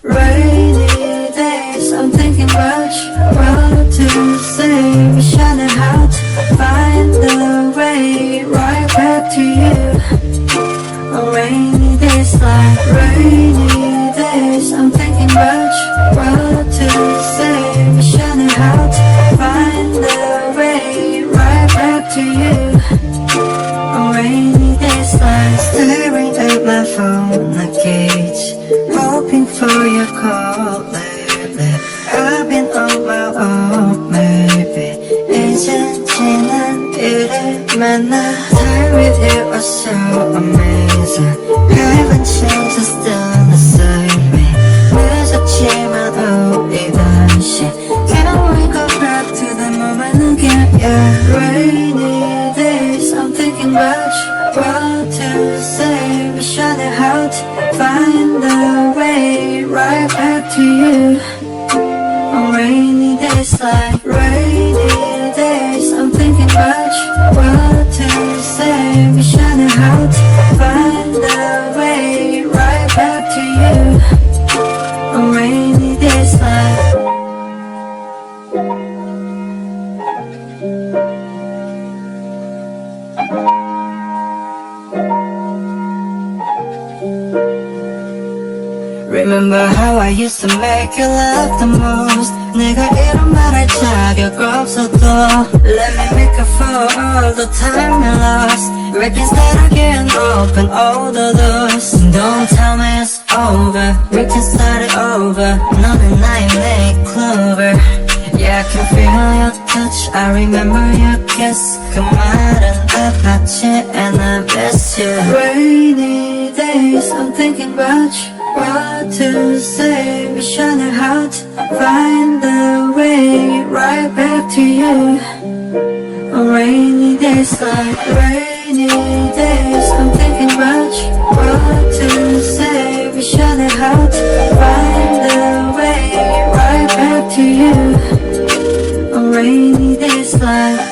Rainy days, I'm thinking about you. What to say, wish I knew how to find the way right back to you. On rainy days like rainy days, I'm thinking about you. What to say, wish I knew how to find the way right back to you. On rainy days like staring at my phone, a cage, hoping for your call lately. I've been on my own, maybe 이젠 지난 일을 만나. Time with you was so amazing. Haven't changed, it's still the same me. 늦었지만 우리 다시 Can't we go back to the moment again, yeah. Rainy days, I'm thinking about you. What to say, wish I knew how to find the way right back to you. On rainy days like rainy days, I'm thinking about you. What to say, wish I knew how to find the way right back to you. On rainy days like Remember how I used to make you laugh the most. 내가 이런 말할 자격 없어도 Let me make up for all the time you lost. We can start again, open all the doors. Don't tell me it's over, we can start it over. 너는 나의 late clover. Yeah, I can feel your touch, I remember your kiss. 그 말은 아팠지 and I miss you. Rainy days, I'm thinking about you. What to say, wish I knew how to find the way right back to you. On rainy days like rainy days, I'm thinking about you. What to say, wish I knew how to find the way right back to you. On rainy days like